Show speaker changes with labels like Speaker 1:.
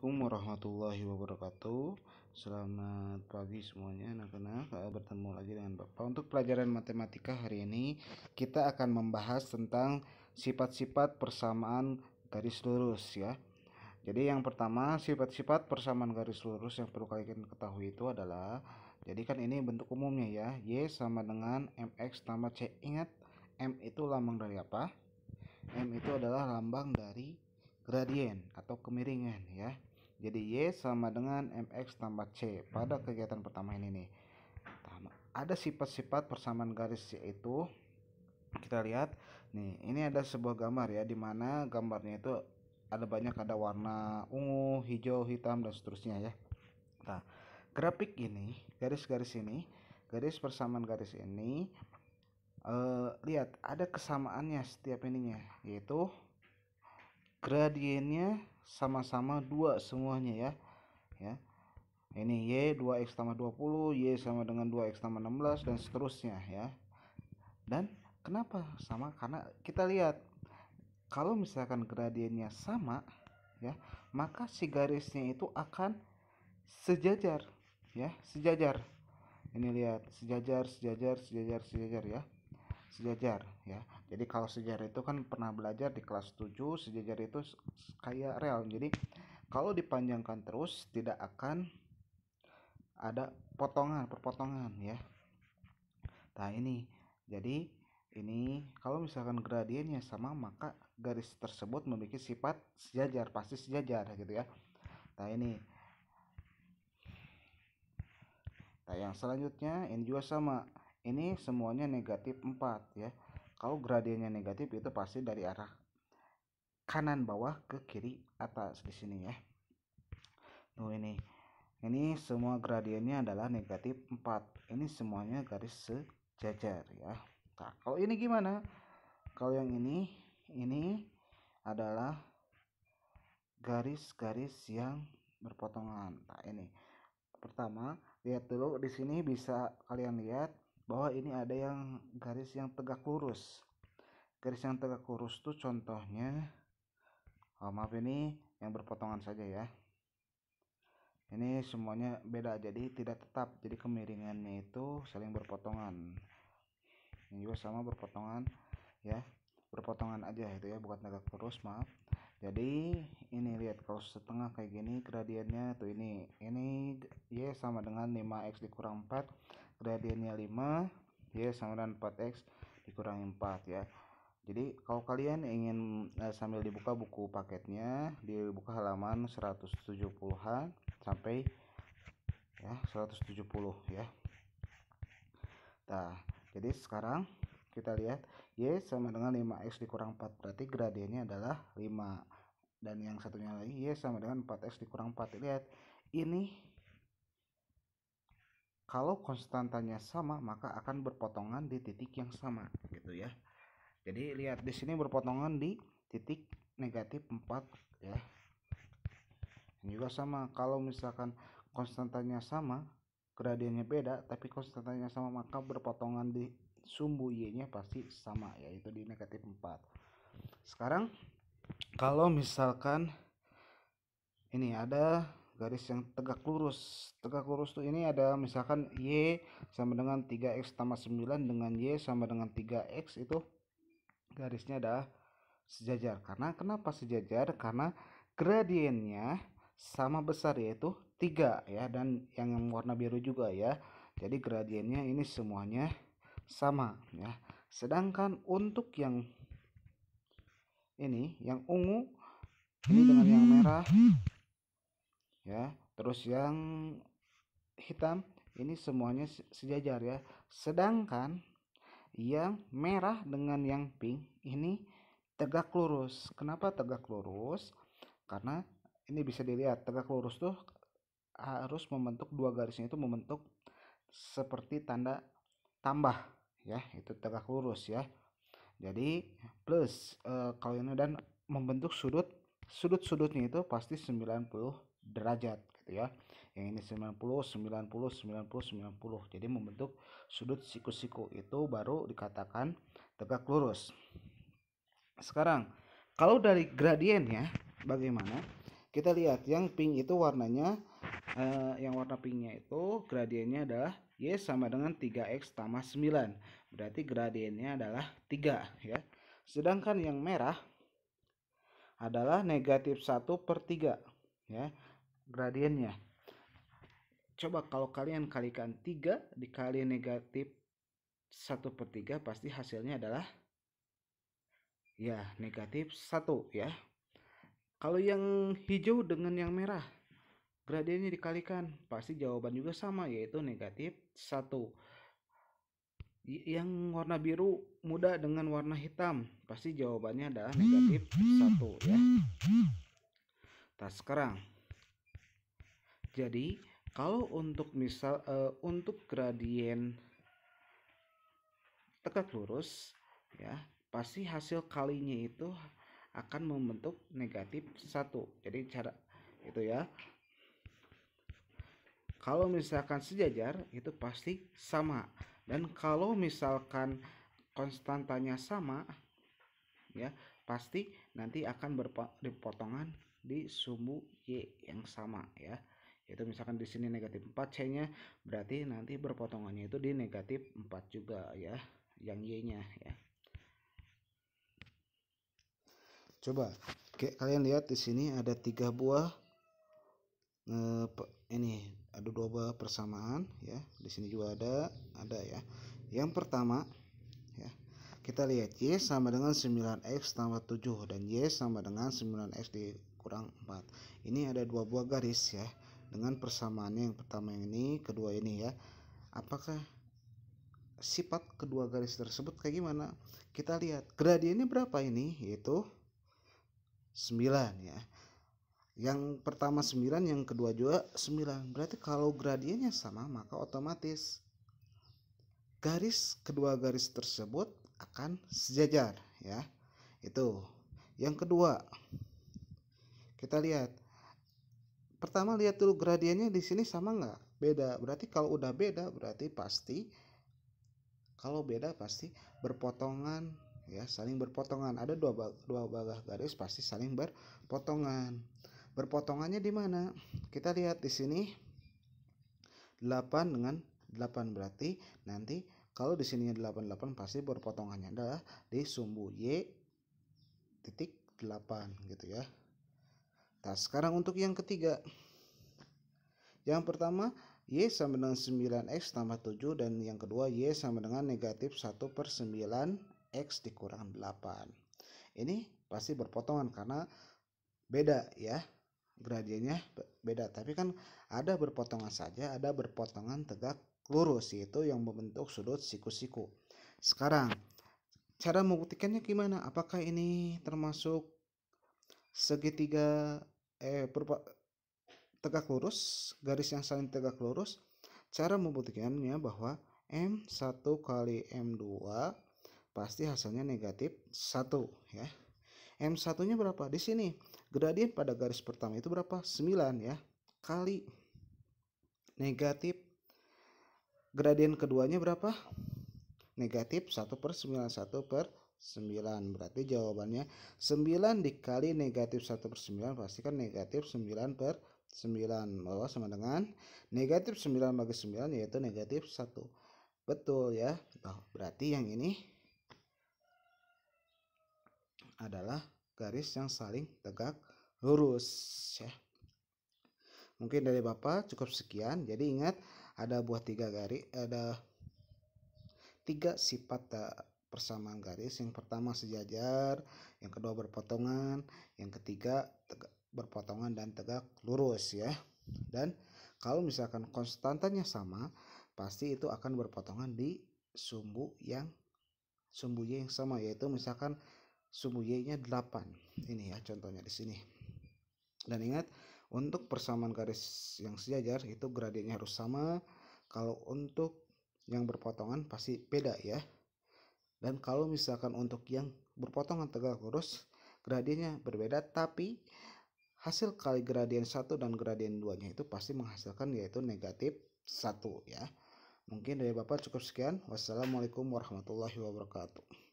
Speaker 1: Assalamualaikum warahmatullahi wabarakatuh. Selamat pagi semuanya anak-anak. Bertemu lagi dengan Bapak. Untuk pelajaran matematika hari ini kita akan membahas tentang sifat-sifat persamaan garis lurus ya. Jadi yang pertama, sifat-sifat persamaan garis lurus yang perlu kalian ketahui itu adalah, jadi kan ini bentuk umumnya ya, Y sama dengan MX tambah C. Ingat, M itu lambang dari apa? M itu adalah lambang dari gradien atau kemiringan ya. Jadi Y sama dengan MX tambah C. Pada kegiatan pertama ini nih, ada sifat-sifat persamaan garis, yaitu kita lihat nih, ini ada sebuah gambar ya, dimana gambarnya itu ada banyak, ada warna ungu, hijau, hitam, dan seterusnya ya. Nah, grafik ini, garis-garis ini, garis persamaan garis ini, lihat ada kesamaannya setiap ininya, yaitu gradiennya sama-sama 2 semuanya ya. Ini Y 2x tambah 20, Y sama dengan 2x tambah 16, dan seterusnya ya. Dan kenapa sama? Karena kita lihat kalau misalkan gradiennya sama ya, maka si garisnya itu akan sejajar ya, sejajar. Ini lihat, sejajar ya, sejajar ya. Jadi kalau sejajar itu kan pernah belajar di kelas 7, sejajar itu kayak rel. Jadi kalau dipanjangkan terus tidak akan ada perpotongan ya. Nah ini, jadi ini kalau misalkan gradiennya sama, maka garis tersebut memiliki sifat sejajar, pasti sejajar gitu ya. Nah ini, nah yang selanjutnya ini juga sama, ini semuanya negatif 4 ya. Kalau gradiennya negatif itu pasti dari arah kanan bawah ke kiri atas di sini ya. Tuh ini semua gradiennya adalah negatif 4. Ini semuanya garis sejajar ya. Nah, kalau ini gimana? Kalau yang ini adalah garis-garis yang berpotongan. Nah, ini pertama, lihat dulu di sini, bisa kalian lihat bahwa ini ada yang garis yang tegak lurus. Garis yang tegak lurus tuh contohnya, maaf, ini yang berpotongan saja ya. Ini semuanya beda, jadi tidak tetap, jadi kemiringannya itu saling berpotongan. Ini juga sama berpotongan ya, berpotongan aja itu ya, bukan tegak lurus, maaf. Jadi ini lihat, kalau setengah kayak gini gradiennya tuh, ini Y sama dengan 5x dikurang 4, gradiennya 5, Y sama dengan 4x dikurangi 4 ya. Jadi kalau kalian ingin sambil dibuka buku paketnya, dibuka halaman 170-an sampai ya 170 ya. Nah, jadi sekarang kita lihat Y sama dengan 5x dikurang 4, berarti gradiennya adalah 5. Dan yang satunya lagi Y sama dengan 4x dikurang 4. Lihat, ini kalau konstantanya sama maka akan berpotongan di titik yang sama gitu ya. Jadi lihat di sini berpotongan di titik negatif 4 ya. Ini juga sama, kalau misalkan konstantanya sama, gradiennya beda tapi konstantanya sama, maka berpotongan di sumbu Y-nya pasti sama, yaitu di negatif 4. Sekarang kalau misalkan ini ada garis yang tegak lurus. Tegak lurus tuh ini ada misalkan Y sama dengan 3x tambah 9 dengan Y sama dengan 3x, itu garisnya adalah sejajar. Karena kenapa sejajar? Karena gradiennya sama besar, yaitu 3 ya, dan yang warna biru juga ya. Jadi gradiennya ini semuanya sama ya. Sedangkan untuk yang ini, yang ungu ini dengan yang merah ya, terus yang hitam ini semuanya sejajar ya. Sedangkan yang merah dengan yang pink ini tegak lurus. Kenapa tegak lurus? Karena ini bisa dilihat, tegak lurus tuh harus membentuk dua garisnya itu membentuk seperti tanda tambah ya, itu tegak lurus ya. Jadi plus kalau ini, dan membentuk sudutnya itu pasti 90 derajat gitu ya. Yang ini 90, 90, 90, 90. Jadi membentuk sudut siku-siku, itu baru dikatakan tegak lurus. Sekarang kalau dari gradiennya bagaimana? Kita lihat yang pink itu warnanya, yang warna pinknya itu gradiennya adalah Y sama dengan 3X tambah 9. Berarti gradiennya adalah 3 ya. Sedangkan yang merah adalah negatif 1/3 ya gradiennya. Coba kalau kalian kalikan 3 dikali negatif 1/3 pasti hasilnya adalah ya negatif 1 ya. Kalau yang hijau dengan yang merah gradiennya dikalikan pasti jawaban juga sama, yaitu negatif 1. Yang warna biru muda dengan warna hitam pasti jawabannya adalah negatif 1 ya. Nah sekarang jadi kalau untuk misal untuk gradien tegak lurus ya pasti hasil kalinya itu akan membentuk negatif 1. Jadi cara itu ya. Kalau misalkan sejajar itu pasti sama, dan kalau misalkan konstantanya sama ya pasti nanti akan berpotongan di sumbu Y yang sama ya. Itu misalkan di sini negatif 4 C-nya, berarti nanti berpotongannya itu di negatif 4 juga ya, yang Y-nya ya. Coba kalian lihat di sini ada 3 buah ini ada 2 buah persamaan ya. Di sini juga ada ya. Yang pertama ya, kita lihat Y sama dengan 9X tambah 7 dan Y sama dengan 9X dikurang 4. Ini ada 2 buah garis ya dengan persamaannya yang pertama yang ini, kedua ini ya. Apakah sifat kedua garis tersebut kayak gimana? Kita lihat gradiennya berapa ini, yaitu 9 ya. Yang pertama 9, yang kedua juga 9. Berarti kalau gradiennya sama maka otomatis kedua garis tersebut akan sejajar ya. Itu. Yang kedua, kita lihat. Pertama lihat dulu gradiennya di sini sama nggak? Beda. Berarti kalau udah beda berarti pasti kalau beda pasti berpotongan ya, saling berpotongan. Ada dua balah garis pasti saling berpotongan. Berpotongannya di mana? Kita lihat di sini 8 dengan 8, berarti nanti kalau di sininya 88 pasti berpotongannya adalah di sumbu Y titik 8 gitu ya. Nah sekarang untuk yang ketiga, yang pertama Y sama dengan 9X tambah 7 dan yang kedua Y sama dengan negatif 1/9X dikurang 8. Ini pasti berpotongan karena beda ya, gradiennya beda. Tapi kan ada berpotongan saja, ada berpotongan tegak lurus, yaitu yang membentuk sudut siku-siku. Sekarang cara membuktikannya gimana? Apakah ini termasuk segitiga tegak lurus, garis yang saling tegak lurus? Cara membuktikannya bahwa M1 kali M2 pasti hasilnya negatif 1 ya. M1 nya berapa? Di sini gradien pada garis pertama itu berapa? 9 ya, kali negatif gradien keduanya berapa? Negatif 1/9. 1/9 berarti jawabannya 9 dikali negatif 1/9 pasti kan negatif 9/9, bahwa sama dengan negatif 9 bagi 9 yaitu negatif 1. Betul ya. Berarti yang ini adalah garis yang saling tegak lurus ya. Mungkin dari Bapak cukup sekian. Jadi ingat ada buah 3 garis, ada 3 sifat persamaan garis. Yang pertama sejajar, yang kedua berpotongan, yang ketiga berpotongan dan tegak lurus ya. Dan kalau misalkan konstantanya sama, pasti itu akan berpotongan di sumbu Y yang sama, yaitu misalkan sumbu Y-nya 8. Ini ya contohnya di sini. Dan ingat, untuk persamaan garis yang sejajar itu gradiennya harus sama. Kalau untuk yang berpotongan pasti beda ya. Dan kalau misalkan untuk yang berpotongan tegak lurus gradiennya berbeda, tapi hasil kali gradien 1 dan gradien 2 nya itu pasti menghasilkan yaitu negatif 1 ya. Mungkin dari Bapak cukup sekian. Wassalamualaikum warahmatullahi wabarakatuh.